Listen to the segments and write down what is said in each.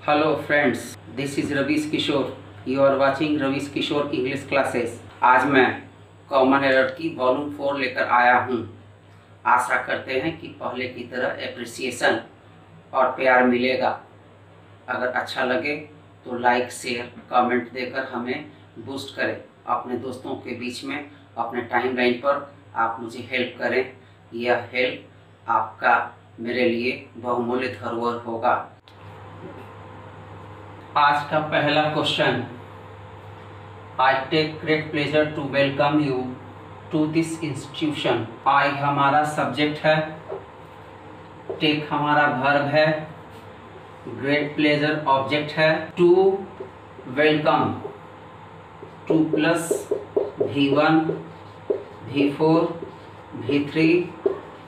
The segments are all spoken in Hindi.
Hello friends, this is Ravish Kishor. You are watching Ravish Kishor English classes. आज मैं कॉमन एरर की वॉल्यूम 4 लेकर आया हूँ। आशा करते हैं कि पहले की तरह एप्रिसिएशन और प्यार मिलेगा। अगर अच्छा लगे तो लाइक, शेयर, कमेंट देकर हमें बूस्ट करें। अपने दोस्तों के बीच में, अपने टाइमलाइन पर आप मुझे हेल्प करें। यह हेल्प आपका मेरे लिए बहुमूल्य धरोहर होगा। आज का पहला question, I take great pleasure to welcome you to this institution. I हमारा सब्जेक्ट है, टेक हमारा वर्ब है, ग्रेट प्लेजर ऑब्जेक्ट है, to welcome, to plus V1 V4 V3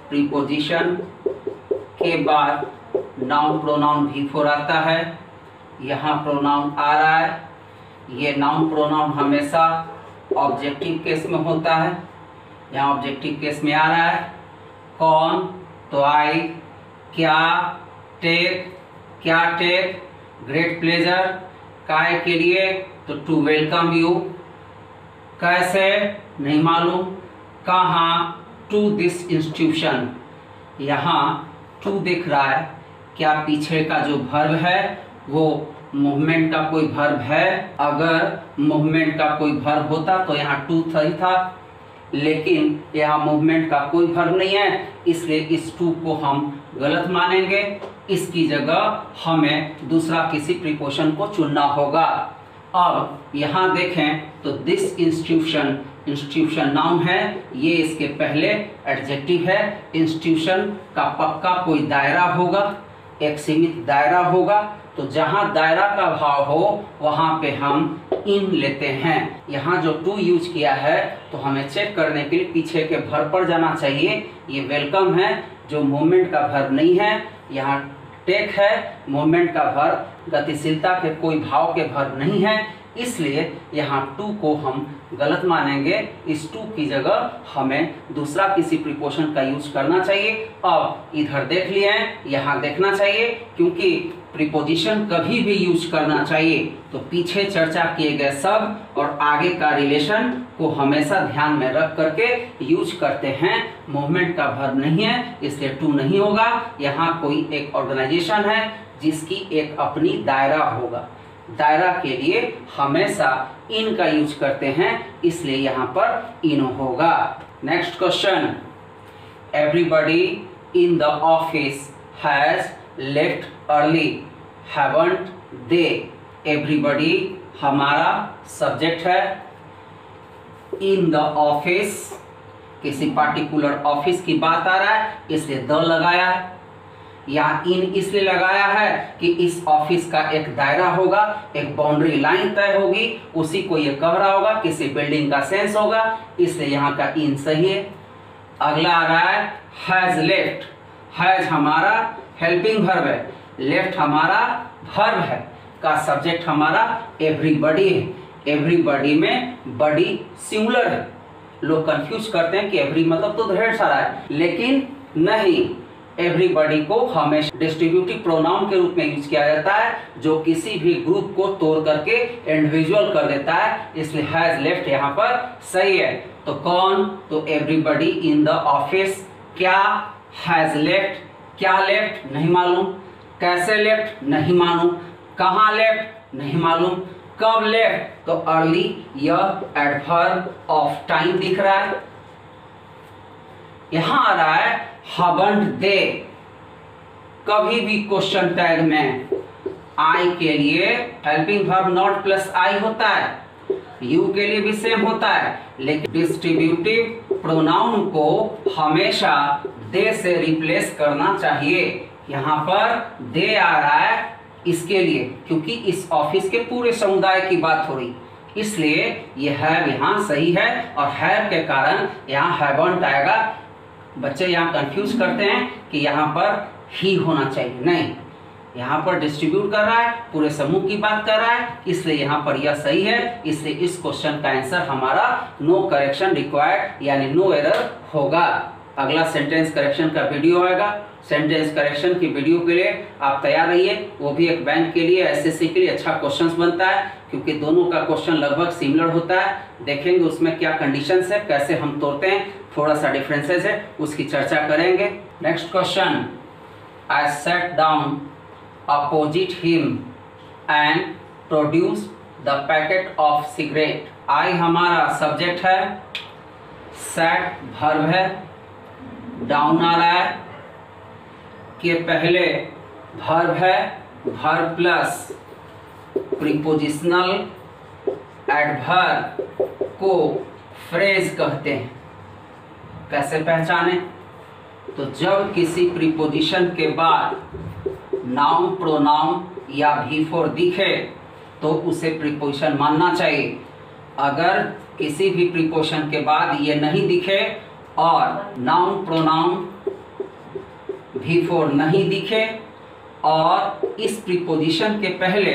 preposition के बाद नाउन प्रोनाउन V4 आता है। यहाँ प्रोनाउन आ रहा है। ये नाउन प्रोनाउन हमेशा ऑब्जेक्टिव केस में होता है। यहाँ ऑब्जेक्टिव केस में आ रहा है। कौन तो आई, क्या टेक, क्या टेक, ग्रेट प्लेजर काय के लिए तो टू वेलकम यू, कैसे नहीं मालूम, कहाँ टू दिस इंस्टीट्यूशन। यहाँ टू दिख रहा है, क्या पीछे का जो वर्ब है वो मूवमेंट का कोई वर्ब है? अगर मूवमेंट का कोई वर्ब होता तो यहाँ टू सही था, लेकिन यहाँ मूवमेंट का कोई वर्ब नहीं है, इसलिए इस टू को हम गलत मानेंगे। इसकी जगह हमें दूसरा किसी प्रीपोजिशन को चुनना होगा। अब यहाँ देखें तो दिस इंस्टीट्यूशन, इंस्टीट्यूशन नाउन है, ये इसके पहले एडजेक्टिव है। इंस्टीट्यूशन का पक्का कोई दायरा होगा, एक सीमित दायरा होगा, तो जहां दायरा का भाव हो वहां पे हम इन लेते हैं। यहाँ जो टू यूज किया है तो हमें चेक करने के लिए पीछे के वर्ब पर जाना चाहिए। ये वेलकम है जो मूवमेंट का वर्ब नहीं है। यहाँ टेक है, मूवमेंट का वर्ब, गतिशीलता के कोई भाव के वर्ब नहीं है, इसलिए यहाँ टू को हम गलत मानेंगे। इस टू की जगह हमें दूसरा किसी प्रीपोजिशन का यूज करना चाहिए। अब इधर देख लिए हैं, यहाँ देखना चाहिए, क्योंकि प्रीपोजिशन कभी भी यूज करना चाहिए तो पीछे चर्चा किए गए शब्द और आगे का रिलेशन को हमेशा ध्यान में रख करके यूज करते हैं। मूवमेंट का वर्ब नहीं है, इसलिए टू नहीं होगा। यहाँ कोई एक ऑर्गेनाइजेशन है जिसकी एक अपनी दायरा होगा। दायरा के लिए हमेशा इन का यूज करते हैं, इसलिए यहाँ पर इन होगा। Next question, everybody in the office has left early, haven't they. Everybody हमारा सब्जेक्ट है। इन द ऑफिस किसी पार्टिकुलर ऑफिस की बात आ रहा है, इसलिए द लगाया है। यहाँ इन इसलिए लगाया है कि इस ऑफिस का एक दायरा होगा, एक बाउंड्री लाइन तय होगी, उसी को ये कह रहा होगा, किसी बिल्डिंग का सेंस होगा, इसलिए यहाँ का इन सही है। अगला आ रहा है हैज लेफ्ट। हैज हमारा हेल्पिंग वर्ब है, लेफ्ट हमारा वर्ब है, का सब्जेक्ट हमारा एवरीबडी है। एवरीबडी में बडी सिंगुलर है। लोग कंफ्यूज करते हैं कि एवरी मतलब तो ढेर सारा है, लेकिन नहीं, एवरीबडी को हमेशा डिस्ट्रीब्यूटिव प्रोनाउन के रूप में यूज किया जाता है, जो किसी भी ग्रुप को तोड़ करके इंडिविजुअल कर देता है, इसलिए हैज लेफ्ट यहाँ पर सही है। तो कौन तो एवरीबडी इन द ऑफिस, क्या हैज लेफ्ट, क्या लेफ्ट नहीं मालूम, कैसे लेफ्ट नहीं मालूम, कहाँ लेफ्ट नहीं मालूम, कब लेफ्ट तो अर्ली, यह एडवर्ब ऑफ टाइम दिख रहा है। यहां आ रहा है हैवंट दे। कभी भी क्वेश्चन टैग में आई के लिए हेल्पिंग वर्ब नॉट प्लस आई होता है, यू के लिए भी सेम होता है, लेकिन डिस्ट्रीब्यूटिव प्रोनाउन को हमेशा दे से रिप्लेस करना चाहिए। यहाँ पर दे आ रहा है इसके लिए, क्योंकि इस ऑफिस के पूरे समुदाय की बात हो रही, इसलिए यह है यहाँ सही है, और है के कारण यहाँ हैवंट आएगा। बच्चे यहाँ कंफ्यूज करते हैं कि यहाँ पर ही होना चाहिए, नहीं, यहाँ पर डिस्ट्रीब्यूट कर रहा है, पूरे समूह की बात कर रहा है, इसलिए यहाँ पर यह सही है। इसलिए इस क्वेश्चन का आंसर हमारा नो करेक्शन रिक्वायर्ड यानी नो एरर होगा। अगला सेंटेंस करेक्शन का वीडियो आएगा। सेंटेंस करेक्शन की वीडियो के लिए आप तैयार रहिए। वो भी एक बैंक के लिए, एसएससी के लिए अच्छा क्वेश्चंस बनता है, क्योंकि दोनों का क्वेश्चन लगभग सिमिलर होता है। देखेंगे उसमें क्या कंडीशंस है, कैसे हम तोड़ते हैं, थोड़ा सा डिफरेंसेस है, उसकी चर्चा करेंगे। Next question, I set down opposite him and produce the packet of cigarette. I हमारा सब्जेक्ट है, सेट वर्ब है, डाउन आ रहा है, के पहले वर्ब है, वर्ब प्लस प्रीपोजिशनल एडवर्ब को फ्रेज कहते हैं। कैसे पहचाने? तो जब किसी प्रीपोजिशन के बाद नाउन, प्रोनाउन या भी4 दिखे तो उसे प्रीपोजिशन मानना चाहिए। अगर किसी भी प्रीपोजिशन के बाद ये नहीं दिखे और नाउन, प्रोनाउन, भी4 नहीं दिखे और इस प्रीपोजिशन के पहले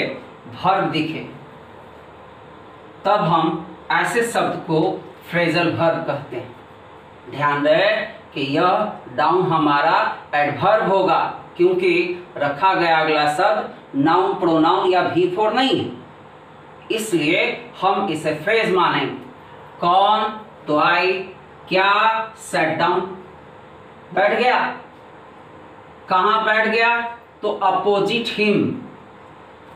वर्ब दिखे, तब हम ऐसे शब्द को फ्रेजल वर्ब कहते हैं। ध्यान रहे कि यह डाउन हमारा एडवर्ब होगा, क्योंकि रखा गया अगला शब्द नाउन, प्रोनाउन या भी4 नहीं है, इसलिए हम इसे फ्रेज मानेंगे। कौन? तो आई। क्या? Set down. बैठ गया। कहां बैठ गया? तो अपोजिट हिम।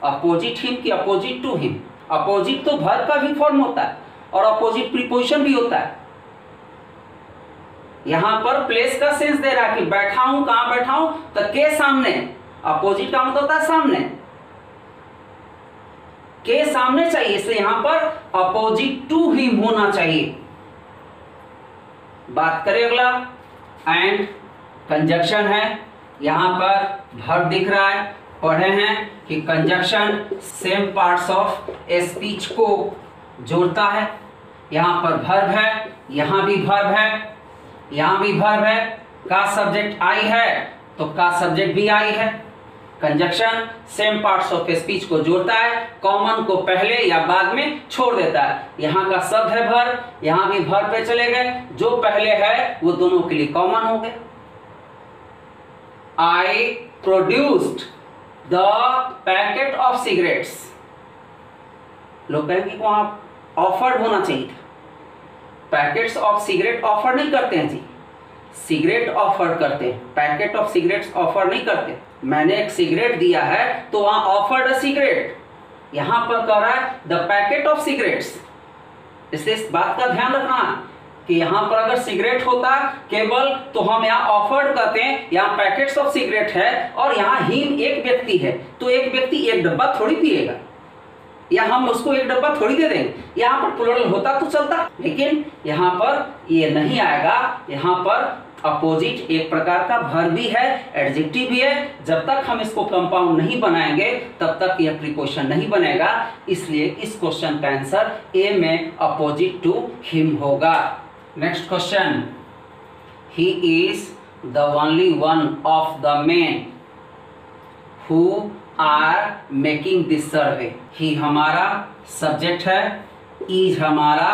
अपोजिट हिम की अपोजिट टू हिम। अपोजिट तो वर्ब का भी फॉर्म होता है और अपोजिट प्रीपोजिशन भी होता है। यहां पर प्लेस का सेंस दे रहा है कि बैठा हूं, कहां बैठा हूं? तो के सामने। अपोजिट का मतलब होता है सामने, के सामने चाहिए, इसलिए यहां पर अपोजिट टू हिम होना चाहिए। बात करें अगला, एंड कंजक्शन है। यहां पर वर्ब दिख रहा है, पढ़े हैं कि conjunction same parts of speech को जोड़ता है। यहां पर वर्ब है, यहां भी वर्ब है, यहां भी वर्ब है, का सब्जेक्ट आई है तो का सब्जेक्ट भी आई है। Conjunction same parts of speech को जोड़ता है, कॉमन को पहले या बाद में छोड़ देता है। यहाँ का शब्द है वर्ब, यहाँ भी वर्ब पे चले गए, जो पहले है वो दोनों के लिए कॉमन हो गए। I produced the packet of cigarettes. लोग कहेंगे वहां ऑफर्ड होना चाहिए था। पैकेट्स ऑफ सिगरेट ऑफर नहीं करते हैं जी, सिगरेट ऑफर करते हैं, पैकेट ऑफ सिगरेट्स ऑफर नहीं करते। मैंने एक सिगरेट दिया है तो वहां ऑफर्ड अ सिगरेट, यहां पर कह रहा है द पैकेट ऑफ सिगरेट्स। इसलिए इस बात का ध्यान रखना कि यहां पर अगर सिगरेट होता केवल तो हम यहाँ ऑफर्ड कहते हैं, यहाँ पैकेट्स ऑफ सिगरेट है और यहाँ हिम एक व्यक्ति है, तो एक व्यक्ति एक डब्बा थोड़ी पिएगा या हम उसको एक डब्बा थोड़ी दे देंगे। यहाँ पर प्लूरल होता तो चलता, लेकिन यहाँ पर ये नहीं आएगा। यहाँ पर अपोजिट एक प्रकार का वर्ब भी है, एडजेक्टिव भी है। जब तक हम इसको कंपाउंड नहीं बनाएंगे तब तक यह प्रीपोजिशन नहीं बनेगा। इसलिए इस क्वेश्चन का आंसर ए में अपोजिट टू हिम होगा। Next question, he is the only one of the men who are making this survey. He हमारा सब्जेक्ट है, इज हमारा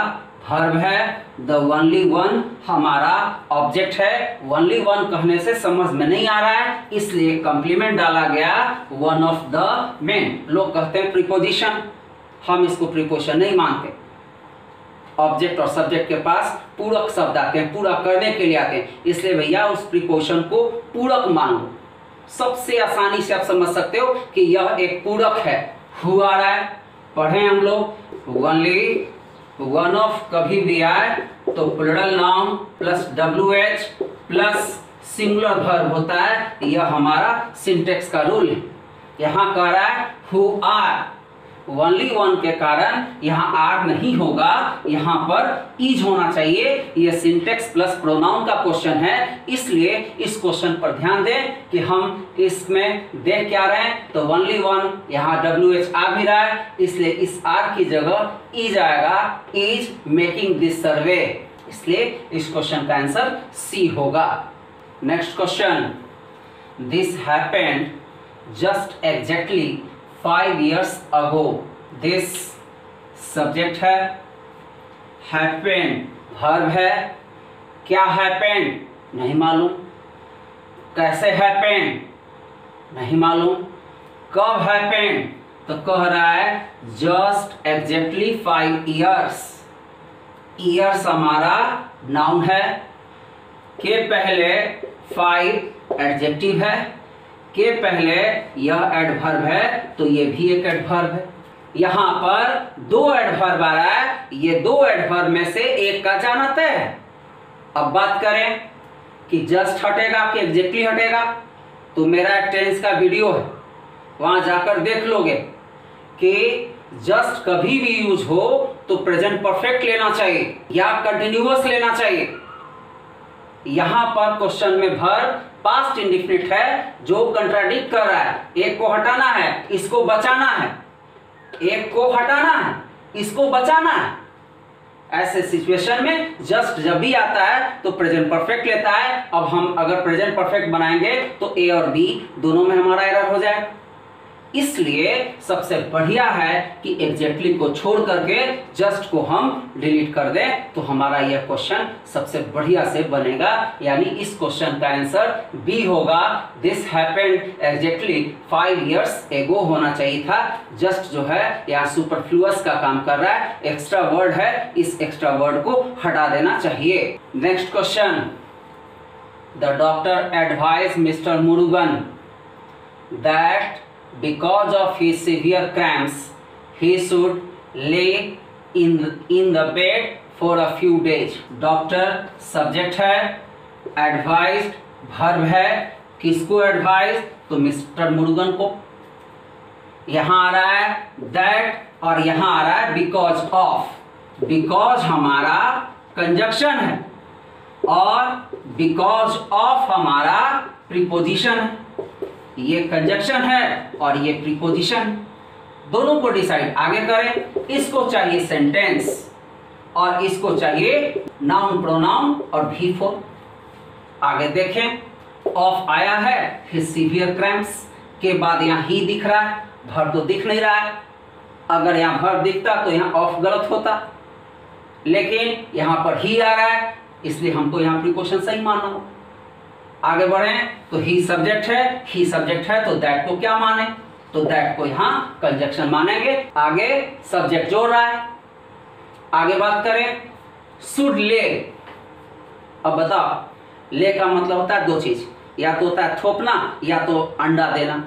वर्ब है, द ओनली वन हमारा ऑब्जेक्ट है। ओनली वन कहने से समझ में नहीं आ रहा है, इसलिए कंप्लीमेंट डाला गया वन ऑफ द मेन। लोग कहते हैं प्रीपोजिशन, हम इसको प्रीपोजिशन नहीं मानते। ऑब्जेक्ट और सब्जेक्ट के पास पूरक शब्द आते हैं, पूरा करने के लिए आते हैं, इसलिए भैया उस प्रीपोजिशन को पूरक मान लो। सबसे आसानी से आप समझ सकते हो कि यह एक पूरक है। हु आ रहा है, पढ़े हम लोग, ओनली, वन ऑफ कभी भी आए तो plural noun plus WH plus singular verb होता है। यह हमारा सिंटेक्स का रूल है। यहाँ कह रहा है हु आर, ओनली वन के कारण यहाँ आर नहीं होगा, यहाँ पर इज होना चाहिए। यह सिंटेक्स प्लस प्रोनाउन का क्वेश्चन है, इसलिए इस क्वेश्चन पर ध्यान दें कि हम इसमें देख क्या रहे हैं। तो ओनली वन, यहाँ WH आ भी रहा है, इसलिए इस आर की जगह इज आएगा, इज मेकिंग दिस सर्वे। इसलिए इस क्वेश्चन का आंसर सी होगा। Next question, this happened just exactly 5 years ago। This subject है, हैपेंड वर्ब है। क्या हैपेंड? नहीं मालूम। कैसे हैपेंड, नहीं मालूम। कब हैपेंड, तो कह रहा है जस्ट एग्जैक्टली 5 ईयर्स। ईयर्स हमारा नाउन है, के पहले 5 एडजेक्टिव है, के पहले यह एडवर्ब है, तो ये भी एक एडवर्ब है। यहां पर 2 एडवर्ब आ रहा है, ये 2 एडवर्ब में से एक का जाना तय है। अब बात करें कि जस्ट हटेगा कि एग्जैक्टली हटेगा, तो मेरा एक टेंस का वीडियो है, वहां जाकर देख लोगे कि जस्ट कभी भी यूज हो तो प्रेजेंट परफेक्ट लेना चाहिए या कंटिन्यूअस लेना चाहिए। यहां पर क्वेश्चन में वर्ब पास्ट इंडेफिनिट है जो कंट्राडिक्ट कर रहा है। एक को हटाना है, इसको बचाना है, एक को हटाना है, इसको बचाना है। ऐसे सिचुएशन में जस्ट जब भी आता है तो प्रेजेंट परफेक्ट लेता है। अब हम अगर प्रेजेंट परफेक्ट बनाएंगे तो ए और बी दोनों में हमारा एरर हो जाए। इसलिए सबसे बढ़िया है कि एग्जैक्टली को छोड़ करके जस्ट को हम डिलीट कर दें, तो हमारा यह क्वेश्चन सबसे बढ़िया से बनेगा। यानी इस क्वेश्चन का आंसर बी होगा। This happened exactly 5 years ago होना चाहिए था। जस्ट जो है यहाँ सुपरफ्लुअस का काम कर रहा है, एक्स्ट्रा वर्ड है, इस एक्स्ट्रा वर्ड को हटा देना चाहिए। Next question, the doctor advise mister Murugan that because of his severe cramps he should lay in the bed for a few days। Doctor subject है, एडवाइज्ड वर्ब है। किसको एडवाइज, तो मिस्टर मुरुगन को। यहां आ रहा है दैट और यहां आ रहा है बिकॉज ऑफ। बिकॉज हमारा कंजक्शन है और बिकॉज ऑफ हमारा प्रीपोजिशन है। ये कंजक्शन है और ये प्रीपोजिशन, दोनों को डिसाइड आगे करें। इसको चाहिए सेंटेंस और इसको चाहिए नाउन प्रोनाउन और भी फोर। आगे देखें, ऑफ आया है, फिर सीवियर क्रैम्प्स के बाद यहां ही दिख रहा है, वर्ब तो दिख नहीं रहा है। अगर यहां वर्ब दिखता तो यहां ऑफ गलत होता, लेकिन यहां पर ही आ रहा है, इसलिए हमको यहां प्रीपोजिशन सही मानना हो। आगे बढ़े तो ही सब्जेक्ट है, ही सब्जेक्ट है तो दैट को क्या माने, तो दैट को यहां कंजक्शन मानेंगे। आगे सब्जेक्ट जोड़ रहा है। आगे बात करें, शुड ले। अब बताओ, ले का मतलब होता है 2 चीज, या तो होता है थोपना या तो अंडा देना।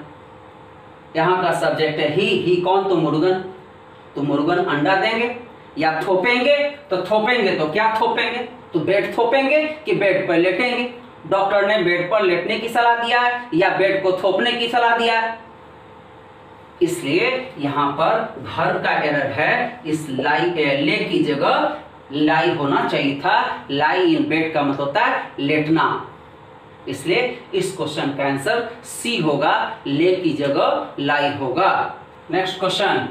यहां का सब्जेक्ट है ही कौन, तो मुरुगन। तो मुरुगन अंडा देंगे या थोपेंगे, तो थोपेंगे तो क्या थोपेंगे, तो बेड थोपेंगे कि बेड पर लेटेंगे। डॉक्टर ने बेड पर लेटने की सलाह दिया है या बेड को थोपने की सलाह दिया है, इसलिए यहां पर वर्ब का एरर है। इस ले की जगह लाई होना चाहिए था। लाई इन बेड का मतलब होता है लेटना, इसलिए इस क्वेश्चन का आंसर सी होगा, ले की जगह लाई होगा। Next question,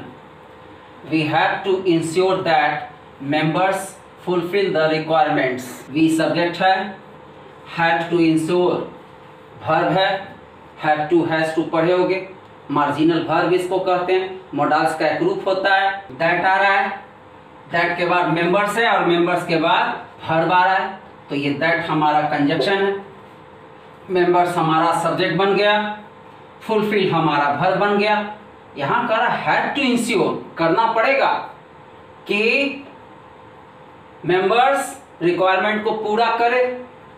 we have to ensure that members fulfil the requirements. We subject है, हैव टू इंश्योर वर्ब है, हैव टू हैज टू पढ़े होगे, मार्जिनल वर्ब इसको कहते हैं, मोडाल्स का एक रूप होता है। दैट आ रहा है, दैट के बाद मेंबर्स है और मेंबर्स के बाद वर्ब आ रहा है, तो ये दैट हमारा कंजक्शन है। मेंबर्स हमारा सब्जेक्ट बन गया, फुलफिल हमारा वर्ब बन गया। यहां कह रहा हैव टू इंश्योर, करना पड़ेगा कि मेंबर्स रिक्वायरमेंट को पूरा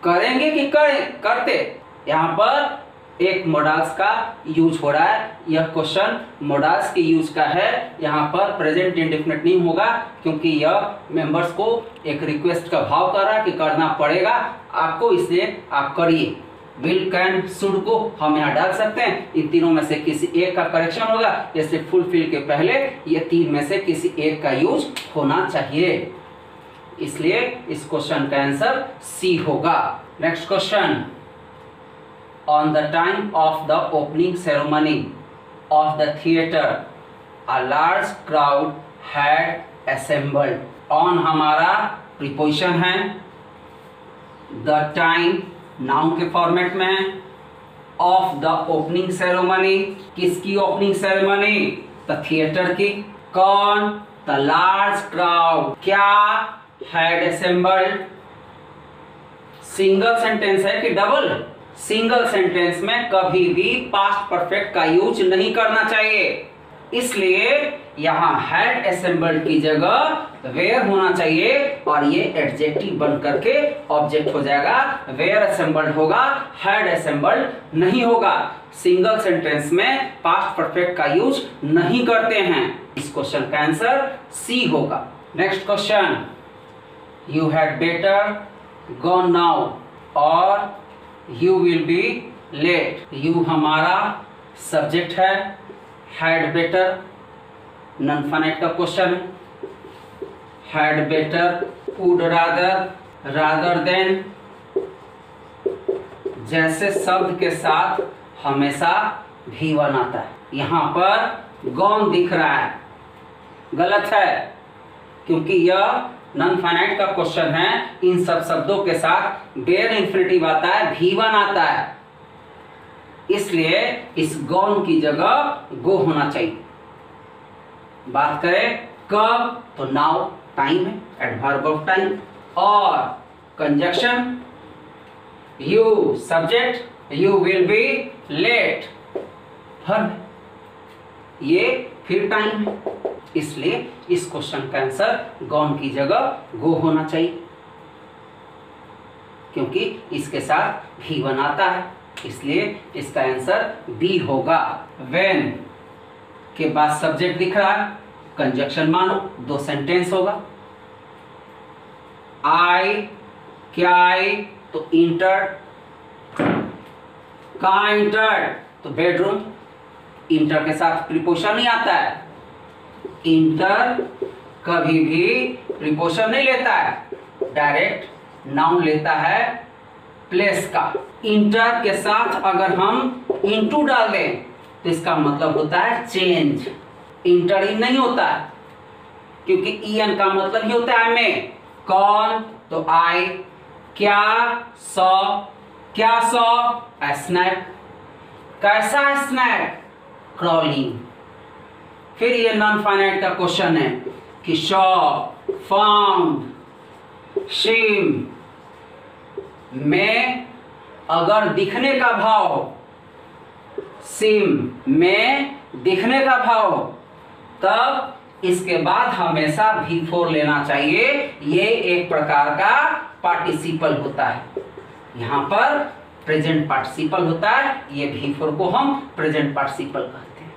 करेंगे कि करते। यहां पर एक मोडाल्स का यूज हो रहा है, यह क्वेश्चन मोडाल्स के यूज का है। यहां पर प्रेजेंट इंडेफिनिट नहीं होगा क्योंकि यह मेंबर्स को एक रिक्वेस्ट का भाव कर रहा है कि करना पड़ेगा आपको, इसलिए आप करिए। विल, कैन, शुड को हम यहाँ डाल सकते हैं। इन तीनों में से किसी एक का करेक्शन होगा, जैसे फुलफिल के पहले ये 3 में से किसी एक का यूज होना चाहिए, इसलिए इस क्वेश्चन का आंसर सी होगा। Next question, on the time of the opening ceremony of the theatre a large crowd had assembled. On हमारा प्रीपोजिशन है, द टाइम नाउन के फॉर्मेट में है, ऑफ द ओपनिंग सेरेमनी, किसकी ओपनिंग सेरेमनी, द थिएटर की। कौन, द लार्ज क्राउड, क्या, had assembled, सिंगल सेंटेंस है कि डबल? सिंगल सेंटेंस में कभी भी पास्ट परफेक्ट का यूज नहीं करना चाहिए, इसलिए यहां हैड असेंबल्ड की जगह वेयर होना चाहिए और ये एडजेक्टिव बन करके ऑब्जेक्ट हो जाएगा। वेयर असेंबल्ड होगा, हैड असेंबल्ड नहीं होगा। सिंगल सेंटेंस में पास्ट परफेक्ट का यूज नहीं करते हैं। इस क्वेश्चन का आंसर सी होगा। Next question, you had better gone now और you will be late. You हमारा सब्जेक्ट है, हैड बेटर नॉन फाइनाइट का क्वेश्चन है। Had better, would rather, rather than जैसे शब्द के साथ हमेशा भी वन आता है। यहां पर गॉन दिख रहा है, गलत है, क्योंकि यह नॉन फाइनाइट का क्वेश्चन है। इन सब शब्दों के साथ बेयर इंफिनिटिव आता है, भी वन आता है, इसलिए इस गॉन की जगह गो होना चाहिए। बात करें कब, तो नाउ टाइम है, एडवर्ब ऑफ टाइम। और conjunction, you subject, you will be late verb, ये फिर टाइम है, इसलिए इस क्वेश्चन का आंसर गॉन की जगह गो होना चाहिए, क्योंकि इसके साथ भी वन आता है, इसलिए इसका आंसर बी होगा। व्हेन के बाद सब्जेक्ट दिख रहा है, कंजक्शन मानो, दो सेंटेंस होगा। आई, क्या आई, तो इंटर्ड, कहाँ इंटर्ड, तो बेडरूम। इंटर के साथ प्रीपोजिशन नहीं आता है, इंटर कभी भी प्रीपोजिशन नहीं लेता है, डायरेक्ट नाउन लेता है प्लेस का। इंटर के साथ अगर हम इनटू डाल दें तो इसका मतलब होता है चेंज, इंटर इन नहीं होता है, क्योंकि इन का मतलब ही होता है में। कौन, तो आई। क्या, सॉ, क्या सॉ, स्नैप। कैसा स्नैप, क्रॉलिंग। फिर ये नॉन फाइनाइट का क्वेश्चन है कि शॉ, फाउंड, शीम में अगर दिखने का भाव, सिम में दिखने का भाव, तब इसके बाद हमेशा V4 लेना चाहिए। ये एक प्रकार का पार्टिसिपल होता है, यहां पर प्रेजेंट पार्टिसिपल होता है, ये V4 को हम प्रेजेंट पार्टिसिपल कहते हैं।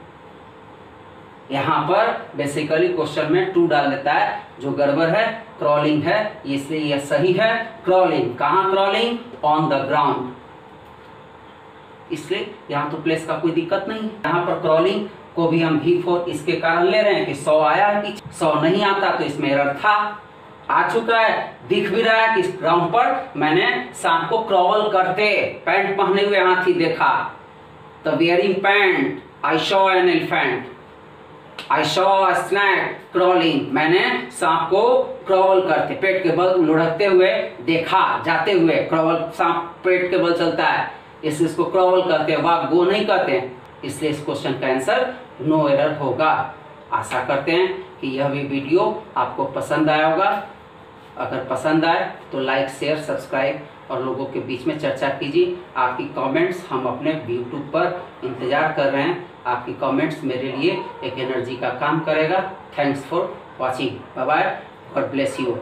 यहां पर बेसिकली क्वेश्चन में टू डाल देता है, जो गड़बड़ है, क्रॉलिंग है, इसलिए यह सही है। क्रॉलिंग, कहां क्रॉलिंग, ऑन द ग्राउंड, इसलिए यहां तो प्लेस का कोई दिक्कत नहीं। यहां पर क्रॉलिंग को भी हम V4 इसके कारण ले रहे हैं कि 100 आया है पीछे, 100 नहीं आता तो इसमें एरर था, आ चुका है, दिख भी रहा है कि इस ग्राउंड पर मैंने शाम को क्रॉल करते पैंट पहने हुए हाथी देखा। The wearing pant, I saw an elephant, I saw a snake crawling, मैंने सांप को क्रॉल करते पेट के बल लुढ़कते हुए देखा, जाते हुए। क्रॉल, सांप पेट के बल चलता है, इसको क्रॉल करते हैं, वाक गो नहीं करते, इसलिए इस क्वेश्चन का आंसर नो एरर होगा। आशा करते हैं कि यह भी वीडियो आपको पसंद आया होगा। अगर पसंद आए तो लाइक, शेयर, सब्सक्राइब और लोगों के बीच में चर्चा कीजिए। आपकी कमेंट्स हम अपने यूट्यूब पर इंतजार कर रहे हैं। आपकी कमेंट्स मेरे लिए एक एनर्जी का काम करेगा। Thanks for watching, bye bye, God bless you.